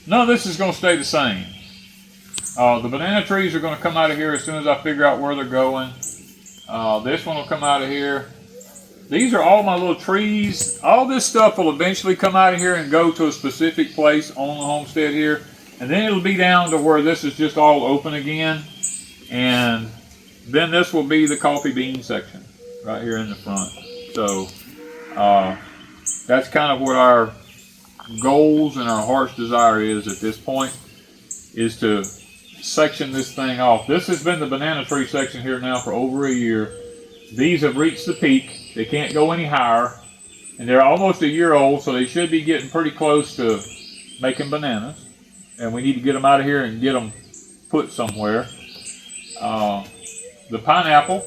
none of this is going to stay the same. The banana trees are going to come out of here as soon as I figure out where they're going. This one will come out of here. These are all my little trees. All this stuff will eventually come out of here and go to a specific place on the homestead here. And then it'll be down to where this is just all open again. And then this will be the coffee bean section right here in the front. So that's kind of what our goals and our heart's desire is at this point, is to section this thing off. This has been the banana tree section here now for over a year. These have reached the peak. They can't go any higher, and they're almost a year old, so they should be getting pretty close to making bananas, and we need to get them out of here and get them put somewhere. The pineapple,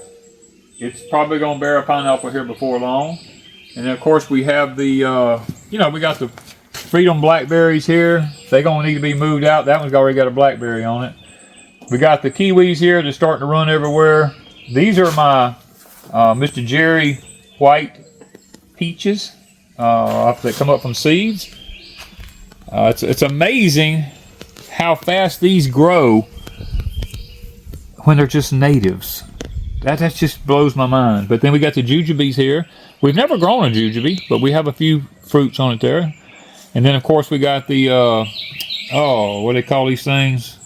it's probably going to bear a pineapple here before long. And then of course we have the we got the Freedom blackberries here. They're going to need to be moved out. That one's already got a blackberry on it. We got the kiwis here. They're starting to run everywhere. These are my Mr. Jerry white peaches that come up from seeds. It's amazing how fast these grow when they're just natives. That just blows my mind. But then we got the jujubes here. We've never grown a jujube, but we have a few fruits on it there. And then of course we got the what do they call these things?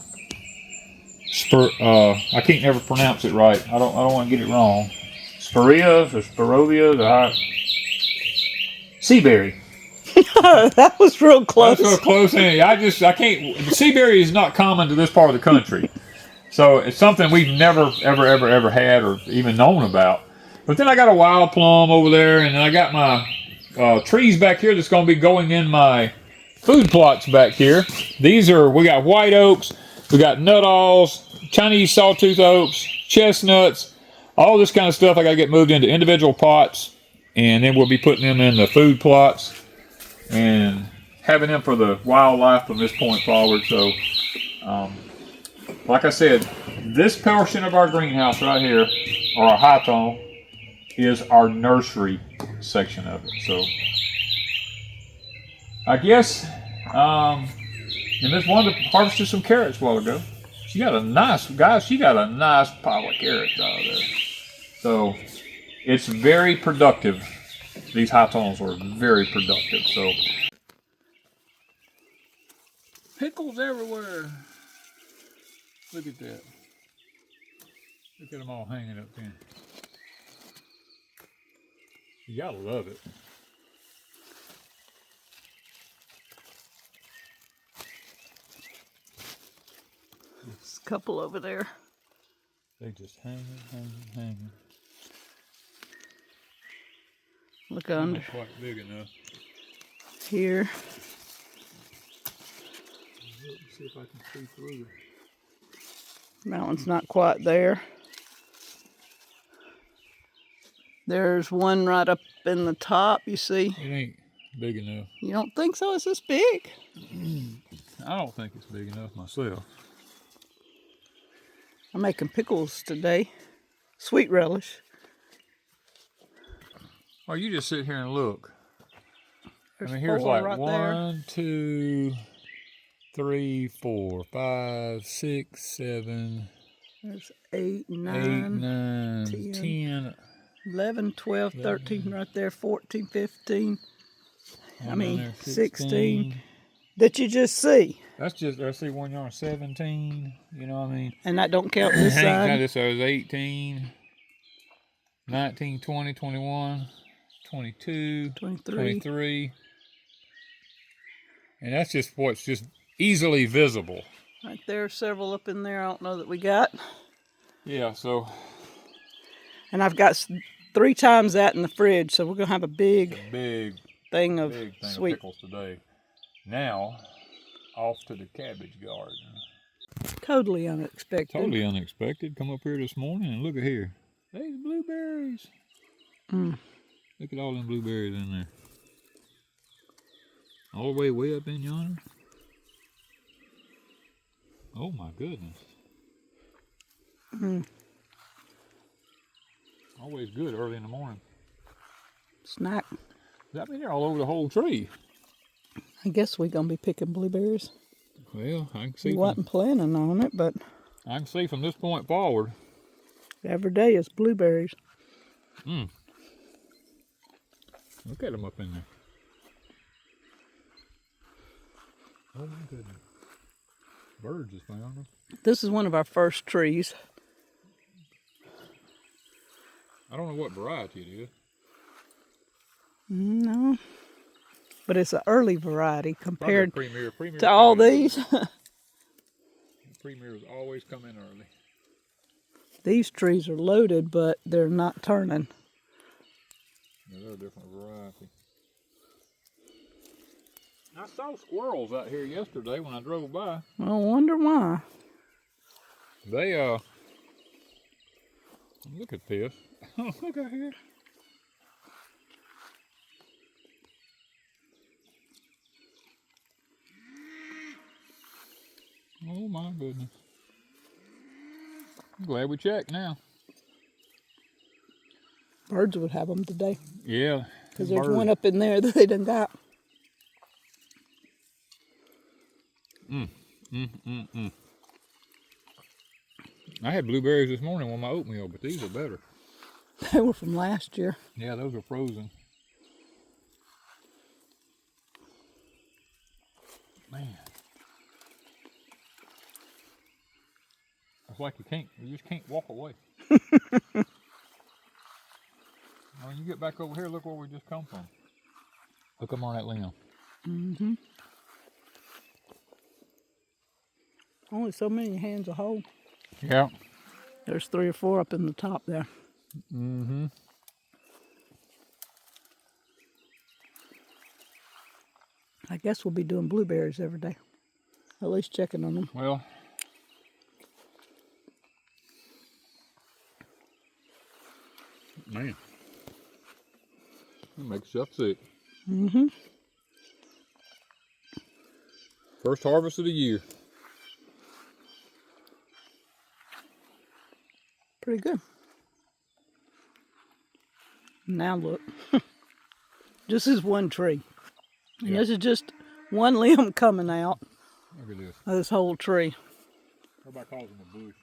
I can't never pronounce it right. I don't want to get it wrong. Spirias or spirovias or sea berry. That was real close. That's real close. I can't. The sea berry is not common to this part of the country, so it's something we've never ever had or even known about. But then I got a wild plum over there, and then I got my trees back here that's going to be going in my food plots back here. We got white oaks, we got nut-alls, Chinese sawtooth oaks, chestnuts, all this kind of stuff. I got to get moved into individual pots, and then we'll be putting them in the food plots and having them for the wildlife from this point forward. So, like I said, this portion of our greenhouse right here, or our high tone, is our nursery section of it. So I guess and Miss Wanda harvested some carrots a while ago. She got a nice pile of carrots out of there. So it's very productive. These high tones are very productive. So pickles everywhere. Look at that. Look at them all hanging up there. You gotta love it. There's a couple over there. They just hanging. Look under. Not quite big enough. Here. Let's see if I can see through. That one's not quite there. There's one right up in the top, you see. It ain't big enough. You don't think so? It's this big? I don't think it's big enough myself. I'm making pickles today. Sweet relish. Or you just sit here and look. There's here's four like right 1, 2, 3, 4, 5, 6, 7. There's 8, 8, 9, 9, 10. 11, 12, 13 right there, 14, 15. I mean, there, 16. That you just see. That's just, I see 1 yard, 17. You know what I mean? And that don't count this side. This is 18, 19, 20, 21, 22, 23. And that's just what's just easily visible. Right there, several up in there I don't know that we got. Yeah, so. And I've got 3 times that in the fridge, so we're going to have a big thing of sweet. Of pickles today. Now, off to the cabbage garden. Totally unexpected. Totally unexpected. Come up here this morning and look at here. There's blueberries. Look at all them blueberries in there. All the way up in yonder. Oh my goodness. Always good early in the morning. Snack. I mean, they're all over the whole tree. I guess we're going to be picking blueberries. Well, I can see. He wasn't planning on it, but I can see from this point forward. every day is blueberries. Look at them up in there. Oh my goodness. Birds just found them. This is one of our first trees. I don't know what variety it is. No. But it's an early variety compared Premier to all these. Premiers always come in early. These trees are loaded, but they're not turning. Yeah, they're a different variety. I saw squirrels out here yesterday when I drove by. I wonder why. They, look at this. Look out here. Oh my goodness. I'm glad we checked now. Birds would have them today. Yeah. Because there's one up in there that they done got. I had blueberries this morning on my oatmeal, but these are better. They were from last year. Yeah, those are frozen. Man. It's like you just can't walk away. When you get back over here, look where we just come from. Look up on that limb. Mm-hmm. Only so many hands a hold. Yeah. There's 3 or 4 up in the top there. Mm-hmm. I guess we'll be doing blueberries every day. At least checking on them. Well, man, it makes you sick. Mm-hmm. First harvest of the year. Pretty good. Now look. This is one tree. And this is just one limb coming out Look at this. of this whole tree. Everybody calls them a bush.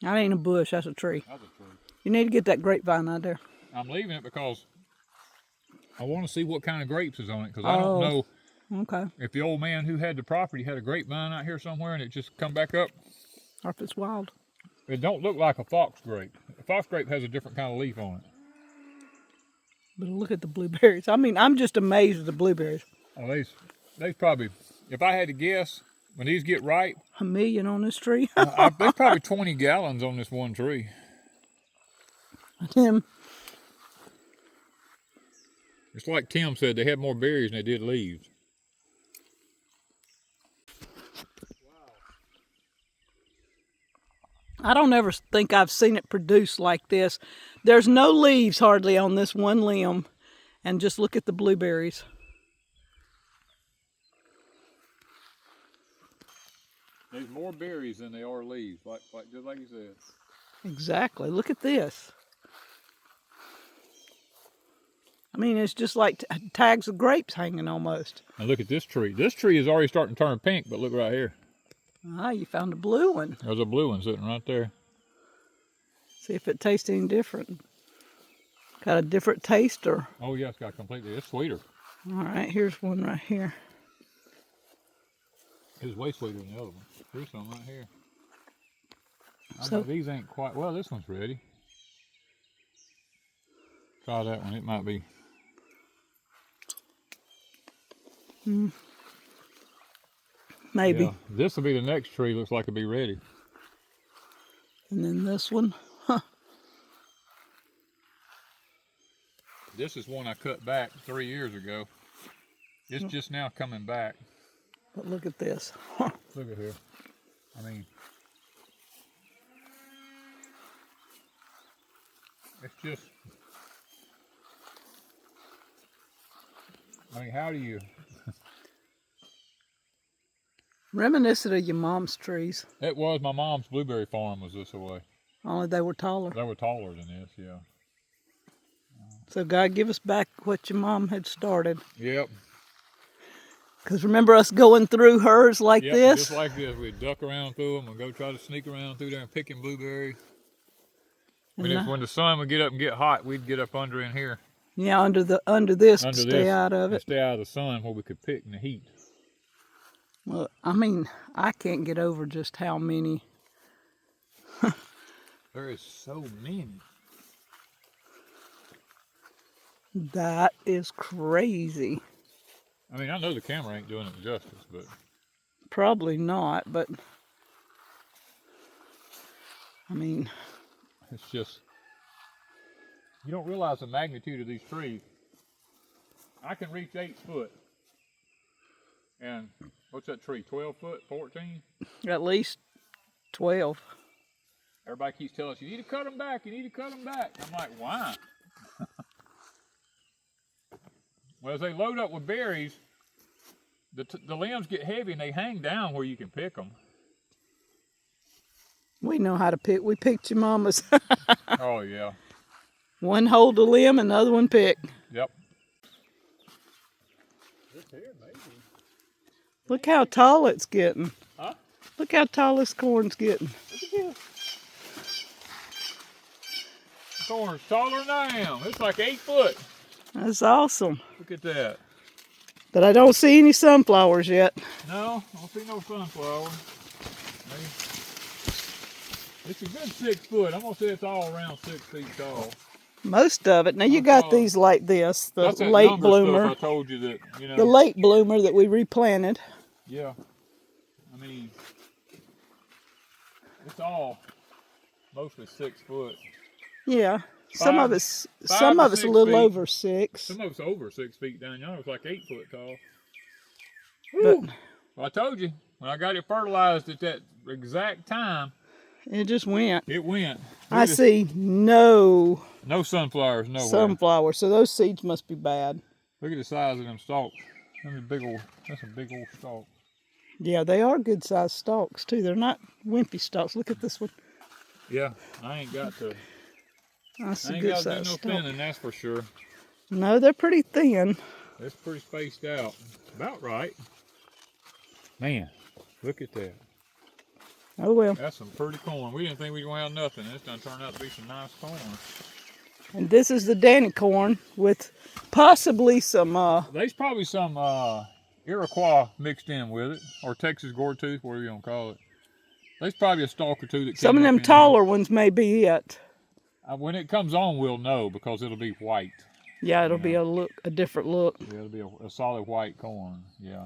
That ain't a bush, that's a tree. That's a tree. You need to get that grapevine out there. I'm leaving it because I want to see what kind of grapes is on it, because I don't know Okay. if the old man who had the property had a grapevine out here somewhere and it just come back up. Or if it's wild. It don't look like a fox grape. A fox grape has a different kind of leaf on it. But look at the blueberries. I mean, I'm just amazed at the blueberries. Oh, they's probably, if I had to guess, when these get ripe, 1 million on this tree. there's probably 20 gallons on this one tree. Tim. It's like Tim said, they had more berries than they did leaves. I don't ever think I've seen it produced like this. There's no leaves hardly on this one limb. And just look at the blueberries. There's more berries than there are leaves, just like you said. Exactly. Look at this. I mean, it's just like tags of grapes hanging almost. And look at this tree. This tree is already starting to turn pink, but look right here. Ah, you found a blue one. There's a blue one sitting right there. See if it tastes any different. Got a different taste or? Oh yeah, it's sweeter. All right, here's one right here. It's way sweeter than the other one. Here's some right here. So these ain't quite, well, this one's ready. Try that one, it might be. maybe. Yeah, this will be the next tree, looks like it'll be ready. And then this one. Huh. This is one I cut back 3 years ago. It's just now coming back. But look at this. Look at here. I mean, it's just, I mean, how do you? Reminiscent of your mom's trees. It was, my mom's blueberry farm was this away. Only they were taller. They were taller than this, yeah. So God, give us back what your mom had started. Yep. Because remember us going through hers like Yep, this? just like this. We'd duck around through them and go try to sneak around through there and picking blueberries. When the sun would get up and get hot, we'd get up under in here. Yeah, under this to stay out of it. Stay out of the sun where we could pick in the heat. Well, I mean, I can't get over just how many. There is so many. That is crazy. I mean, I know the camera ain't doing it justice, but... Probably not, but... I mean... It's just... You don't realize the magnitude of these trees. I can reach 8 foot. And what's that tree, 12 foot, 14? At least 12. Everybody keeps telling us, you need to cut them back, you need to cut them back. I'm like, why? Well, as they load up with berries, the limbs get heavy and they hang down where you can pick them. We know how to pick. We picked your mama's. Oh, yeah. One hold the limb and the other one pick. Yep. Look how tall it's getting. Huh? Look how tall this corn's getting. Look at this. The corn's taller than I am. It's like 8 foot. That's awesome. Look at that. But I don't see any sunflowers yet. No, I don't see no sunflower. It's a good 6 foot. I'm going to say it's all around 6 feet tall. Most of it. Now you got these like this, the That's that late number bloomer. Stuff I told you that, you know. The late bloomer that we replanted. Yeah. I mean, it's all mostly 6 foot. Yeah. Some of it's a 6 little feet. over 6. Some of it's over 6 feet down yonder. It's like 8 foot tall. But Well, I told you, when I got it fertilized at that exact time, it just went. it went. I see no sunflowers nowhere. sunflower, so those seeds must be bad. Look at the size of them stalks. That's a big old stalk. Yeah, they are good sized stalks too. They're not wimpy stalks. Look at this one. Yeah, I ain't got to. That's I a ain't good got to do sized no stalk. thinning, that's for sure. No, they're pretty thin. It's pretty spaced out. About right. Man, look at that. Oh well. That's some pretty corn. We didn't think we were going to have nothing. It's done turned out to be some nice corn. And this is the Danny corn with possibly some There's probably some Iroquois mixed in with it, or Texas gourd tooth, whatever you want to call it. There's probably a stalk or two that some came of up them in taller ones may be it. When it comes on, we'll know because it'll be white. Yeah, it'll be a different look. Yeah, it'll be a solid white corn. Yeah.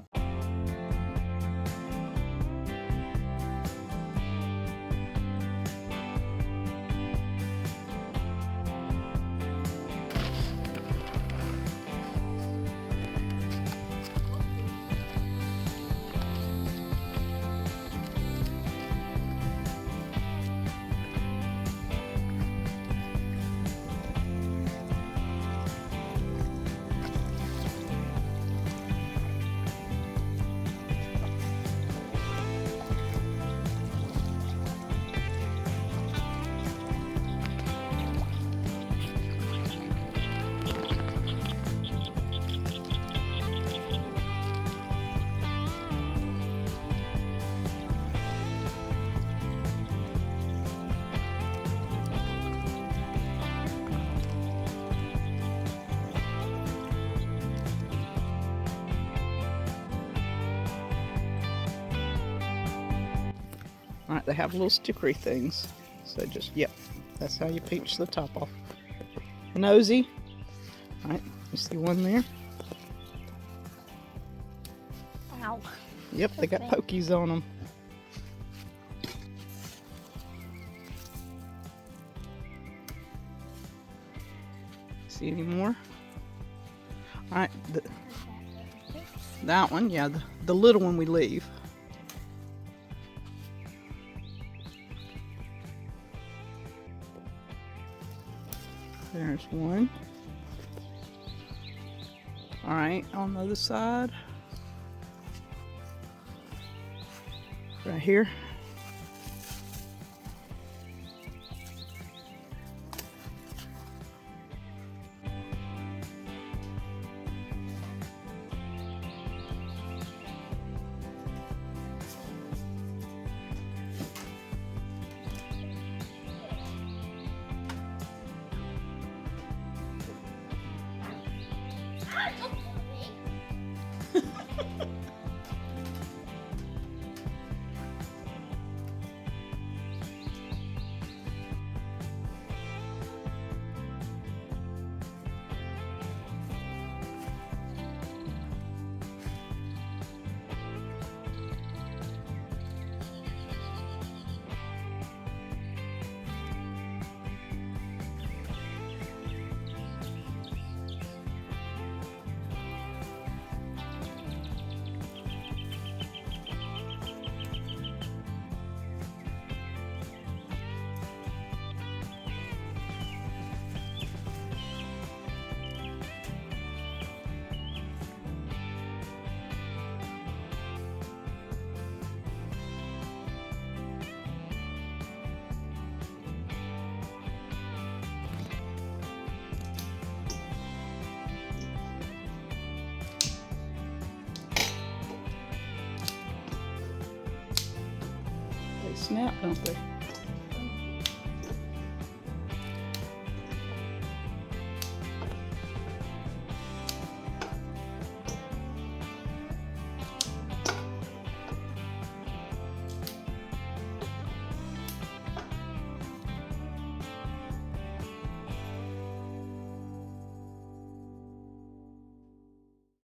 All right, they have little stickery things. So just, yep, that's how you pinch the top off. Nosy. All right, you see one there? Ow. Yep, they got pokies on them. See any more? All right, that one, yeah, the little one we leave. There's one. All right, on the other side. Right here. snap, don't they?